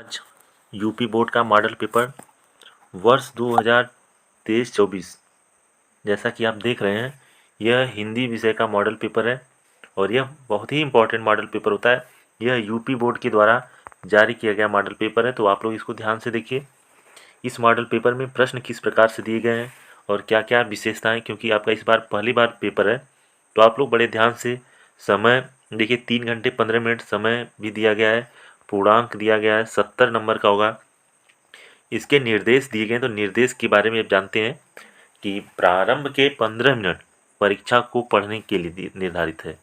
आज UP board का model paper वर्ष 2023-24 जैसा कि आप देख रहे हैं, यह हिंदी विषय का मॉडल पेपर है और यह बहुत ही इम्पोर्टेंट मॉडल पेपर होता है। यह यूपी बोर्ड के द्वारा जारी किया गया मॉडल पेपर है, तो आप लोग इसको ध्यान से देखिए। इस मॉडल पेपर में प्रश्न किस प्रकार से दिए गए हैं और क्या क्या विशेषताएं, क्योंकि आपका इस बार पहली बार पेपर है, तो आप लोग बड़े ध्यान से समय देखिए। 3 घंटे 15 मिनट समय भी दिया गया है। पूर्णांक दिया गया है, 70 नंबर का होगा। इसके निर्देश दिए गए हैं, तो निर्देश के बारे में आप जानते हैं कि प्रारंभ के 15 मिनट परीक्षा को पढ़ने के लिए निर्धारित है।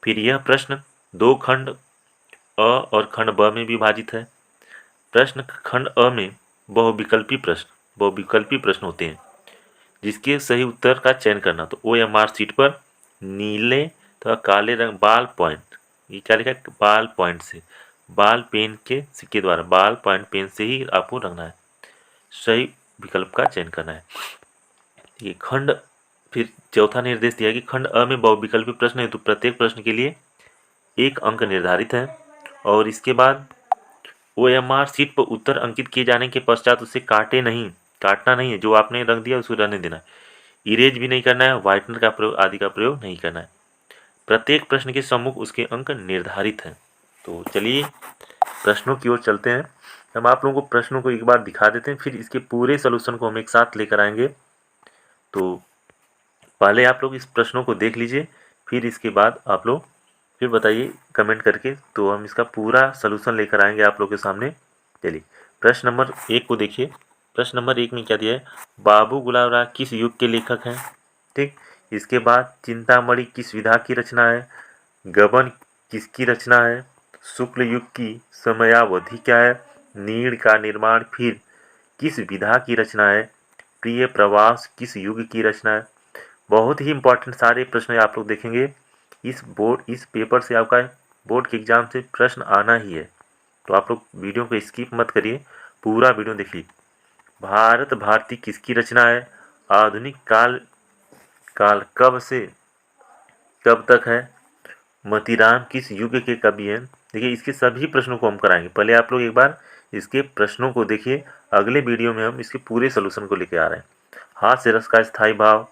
फिर यह प्रश्न 2 खंड अ और खंड ब में विभाजित है। प्रश्न खंड अ में बहुविकल्पी प्रश्न होते हैं, जिसके सही उत्तर का चयन करना। तो OMR सीट पर नीले तथा काले रंग बाल पॉइंट, ये क्या लिखा है, बाल पॉइंट से, बाल पेन के सिक्के द्वारा बाल पॉइंट पेन से ही आपको रखना है, सही विकल्प का चयन करना है। ये खंड फिर चौथा निर्देश दिया है कि खंड अ में बहुविकल्पी प्रश्न है, तो प्रत्येक प्रश्न के लिए 1 अंक निर्धारित है। और इसके बाद OMR सीट पर उत्तर अंकित किए जाने के पश्चात उसे काटना नहीं है, जो आपने रख दिया उसको रहने देना है। इरेज भी नहीं करना है, व्हाइटनर का प्रयोग आदि का प्रयोग नहीं करना है। प्रत्येक प्रश्न के सम्मुख उसके अंक निर्धारित हैं। तो चलिए प्रश्नों की ओर चलते हैं। हम आप लोगों को प्रश्नों को एक बार दिखा देते हैं, फिर इसके पूरे सलूशन को हम एक साथ लेकर आएंगे। तो पहले आप लोग इस प्रश्नों को देख लीजिए, फिर इसके बाद आप लोग फिर बताइए कमेंट करके, तो हम इसका पूरा सलूशन लेकर आएंगे आप लोग के सामने। चलिए प्रश्न नंबर 1 को देखिए। प्रश्न नंबर 1 में क्या दिया है, बाबू गुलाब राय किस युग के लेखक हैं। ठीक, इसके बाद चिंतामणि किस विधा की रचना है, गबन किसकी रचना है, शुक्ल युग की समयावधि क्या है, नीड़ का निर्माण फिर किस विधा की रचना है, प्रिय प्रवास किस युग की रचना है। बहुत ही इंपॉर्टेंट सारे प्रश्न आप लोग देखेंगे। इस पेपर से आपका बोर्ड के एग्जाम से प्रश्न आना ही है, तो आप लोग वीडियो को स्किप मत करिए, पूरा वीडियो देखिए। भारत भारती किसकी रचना है, आधुनिक काल कब से कब तक है, मतीराम किस युग के कवि हैं। देखिए इसके सभी प्रश्नों को हम कराएंगे। पहले आप लोग एक बार इसके प्रश्नों को देखिए, अगले वीडियो में हम इसके पूरे सोल्यूशन को लेकर आ रहे हैं। हास्य रस का स्थायी भाव,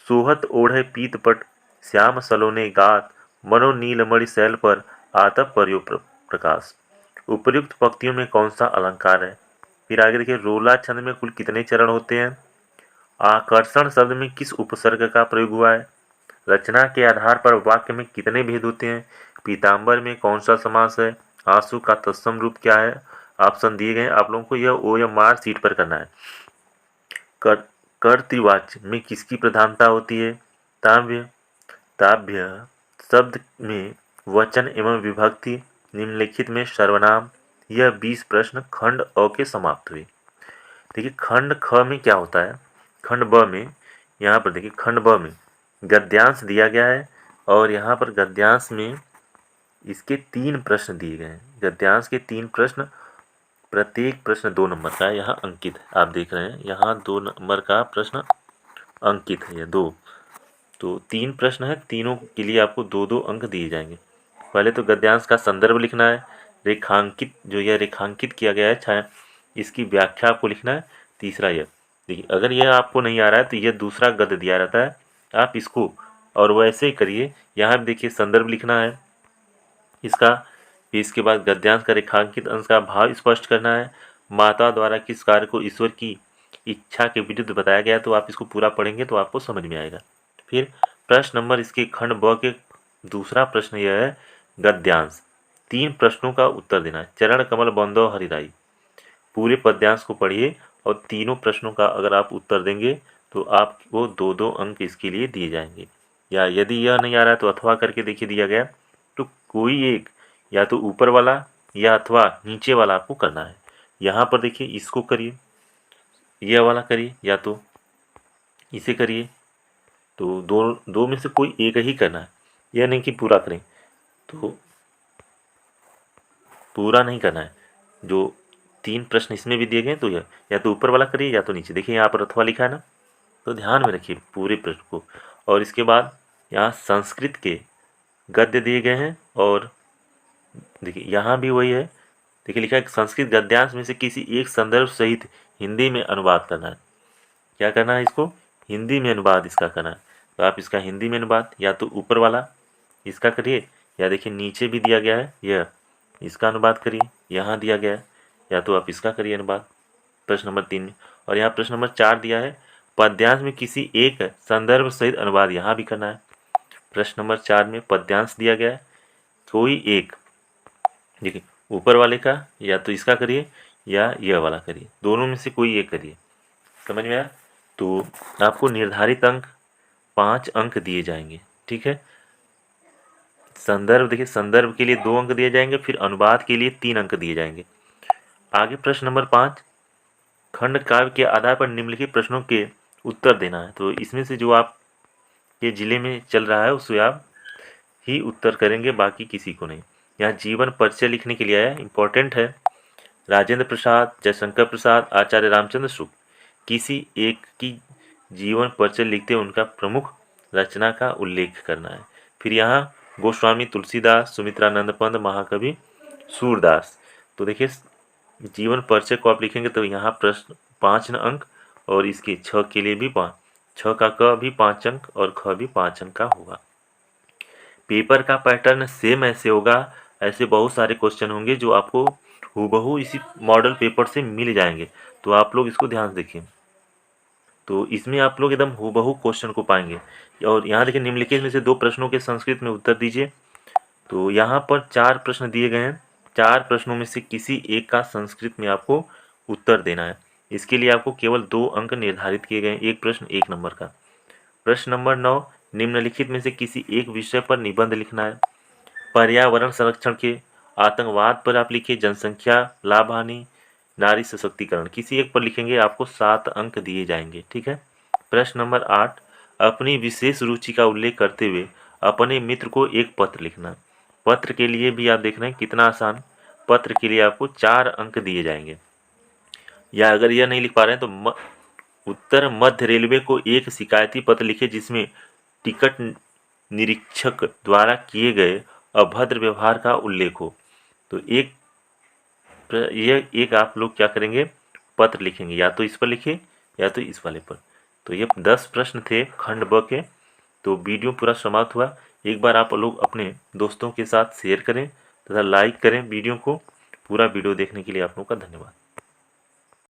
सोहत ओढ़े पीतपट, श्याम सलोने गात, मनो नीलमणि शैल पर आतप पर्यो प्रकाश। उपर्युक्त पंक्तियों में कौन सा अलंकार है। फिर आगे देखिए, रोला छंद में कुल कितने चरण होते हैं, आकर्षण शब्द में किस उपसर्ग का प्रयोग हुआ है, रचना के आधार पर वाक्य में कितने भेद होते हैं, पीताम्बर में कौन सा समास है, आंसू का तत्सम रूप क्या है। ऑप्शन दिए गए, आप लोगों को यह OMR सीट पर करना है। कर्तृवाच्य में किसकी प्रधानता होती है, ताभ्य शब्द में वचन एवं विभक्ति, निम्नलिखित में सर्वनाम। यह 20 प्रश्न खंड अ के समाप्त हुए। देखिए खंड ख में क्या होता है, खंड ब में, यहाँ पर देखिए खंड ब में गद्यांश दिया गया है, और यहाँ पर गद्यांश में इसके 3 प्रश्न दिए गए हैं। गद्यांश के 3 प्रश्न, प्रत्येक प्रश्न 2 नंबर का है, यहाँ अंकित है। आप देख रहे हैं यहाँ 2 नंबर का प्रश्न अंकित है, ये 2। तो 3 प्रश्न है, तीनों के लिए आपको 2-2 अंक दिए जाएंगे। पहले तो गद्यांश का संदर्भ लिखना है, रेखांकित जो यह रेखांकित किया गया है छाया, इसकी व्याख्या आपको लिखना है। तीसरा यह देखिए, अगर यह आपको नहीं आ रहा है तो यह दूसरा गद्य दिया रहता है, आप इसको और वैसे ही करिए। यहाँ भी देखिए संदर्भ लिखना है इसका, फिर इसके बाद गद्यांश का रेखांकित अंश का भाव स्पष्ट करना है। माता द्वारा किस कार्य को ईश्वर की इच्छा के विरुद्ध बताया गया, तो आप इसको पूरा पढ़ेंगे तो आपको समझ में आएगा। फिर प्रश्न नंबर इसके खंड ब के दूसरा प्रश्न यह है, गद्यांश 3 प्रश्नों का उत्तर देना है। चरण कमल बंदो हरिराई, पूरे पद्यांश को पढ़िए और तीनों प्रश्नों का अगर आप उत्तर देंगे तो आपको 2-2 अंक इसके लिए दिए जाएंगे। या यदि यह नहीं आ रहा है तो अथवा करके देखिए दिया गया, तो कोई एक या तो ऊपर वाला या अथवा नीचे वाला आपको करना है। यहाँ पर देखिए इसको करिए, यह वाला करिए, या तो इसे करिए। तो दो में से कोई एक ही करना है, यह नहीं कि पूरा करें, तो पूरा नहीं करना है। जो 3 प्रश्न इसमें भी दिए गए तो यह या तो ऊपर वाला करिए या तो नीचे। देखिए यहाँ पर अथवा लिखा है ना, तो ध्यान में रखिए पूरे प्रश्न को। और इसके बाद यहाँ संस्कृत के गद्य दिए गए हैं, और देखिए यहाँ भी वही है, देखिए लिखा है संस्कृत गद्यांश में से किसी एक संदर्भ सहित हिंदी में अनुवाद करना है। क्या करना है इसको? हिंदी में अनुवाद इसका करना है। तो आप इसका हिंदी में अनुवाद या तो ऊपर वाला इसका करिए, या देखिए नीचे भी दिया गया है यह, इसका अनुवाद करिए, यहाँ दिया गया है, या तो आप इसका करिए अनुवाद प्रश्न नंबर 3 में। और यहाँ प्रश्न नंबर 4 दिया है पद्यांश में किसी एक संदर्भ सहित अनुवाद, यहाँ भी करना है। प्रश्न नंबर 4 में पद्यांश दिया गया है, कोई एक, देखिए ऊपर वाले का या तो इसका करिए या यह वाला करिए, दोनों में से कोई एक करिए। समझ में आया? तो आपको निर्धारित अंक 5 अंक दिए जाएंगे। ठीक है, संदर्भ देखिए संदर्भ के लिए 2 अंक दिए जाएंगे, फिर अनुवाद के लिए 3 अंक दिए जाएंगे। आगे प्रश्न नंबर 5, खंड काव्य के आधार पर निम्नलिखित प्रश्नों के उत्तर देना है। तो इसमें से जो आपके जिले में चल रहा है उससे आप ही उत्तर करेंगे, बाकी किसी को नहीं। यहाँ जीवन परिचय लिखने के लिए आया, इंपॉर्टेंट है। राजेंद्र प्रसाद, जयशंकर प्रसाद, आचार्य रामचंद्र शुक्ल, किसी एक की जीवन परिचय लिखते उनका प्रमुख रचना का उल्लेख करना है। फिर यहाँ गोस्वामी तुलसीदास, सुमित्रानंद पंत, महाकवि सूरदास। तो देखिए जीवन परिचय को आप लिखेंगे तो यहाँ प्रश्न 5 अंक, और इसके 6 के लिए भी 5, 6 का क भी 5 अंक और ख भी 5 अंक का होगा। पेपर का पैटर्न सेम ऐसे होगा, ऐसे बहुत सारे क्वेश्चन होंगे जो आपको हूबहू इसी मॉडल पेपर से मिल जाएंगे, तो आप लोग इसको ध्यान से देखिए। तो इसमें आप लोग एकदम हूबहू क्वेश्चन को पाएंगे। और यहाँ देखिए निम्नलिखित में से 2 प्रश्नों के संस्कृत में उत्तर दीजिए। तो यहाँ पर 4 प्रश्न दिए गए हैं, 4 प्रश्नों में से किसी एक का संस्कृत में आपको उत्तर देना है। इसके लिए आपको केवल 2 अंक निर्धारित किए गए हैं, एक प्रश्न 1 नंबर का। प्रश्न नंबर 9, निम्नलिखित में से किसी एक विषय पर निबंध लिखना है। पर्यावरण संरक्षण के, आतंकवाद पर आप लिखिए, जनसंख्या लाभ हानि, नारी सशक्तिकरण, किसी एक पर लिखेंगे, आपको 7 अंक दिए जाएंगे। ठीक है। प्रश्न नंबर 8, अपनी विशेष रुचि का उल्लेख करते हुए अपने मित्र को एक पत्र लिखना। पत्र के लिए भी आप देख रहे हैं कितना आसान, पत्र के लिए आपको 4 अंक दिए जाएंगे। या अगर यह नहीं लिख पा रहे हैं तो उत्तर मध्य रेलवे को एक शिकायती पत्र लिखे जिसमें टिकट निरीक्षक द्वारा किए गए अभद्र व्यवहार का उल्लेख हो। तो यह एक आप लोग क्या करेंगे, पत्र लिखेंगे, या तो इस पर लिखिए या तो इस वाले पर। तो ये 10 प्रश्न थे खंड ब के। तो वीडियो पूरा समाप्त हुआ। एक बार आप लोग अपने दोस्तों के साथ शेयर करें तथा लाइक करें वीडियो को। पूरा वीडियो देखने के लिए आप लोगों का धन्यवाद।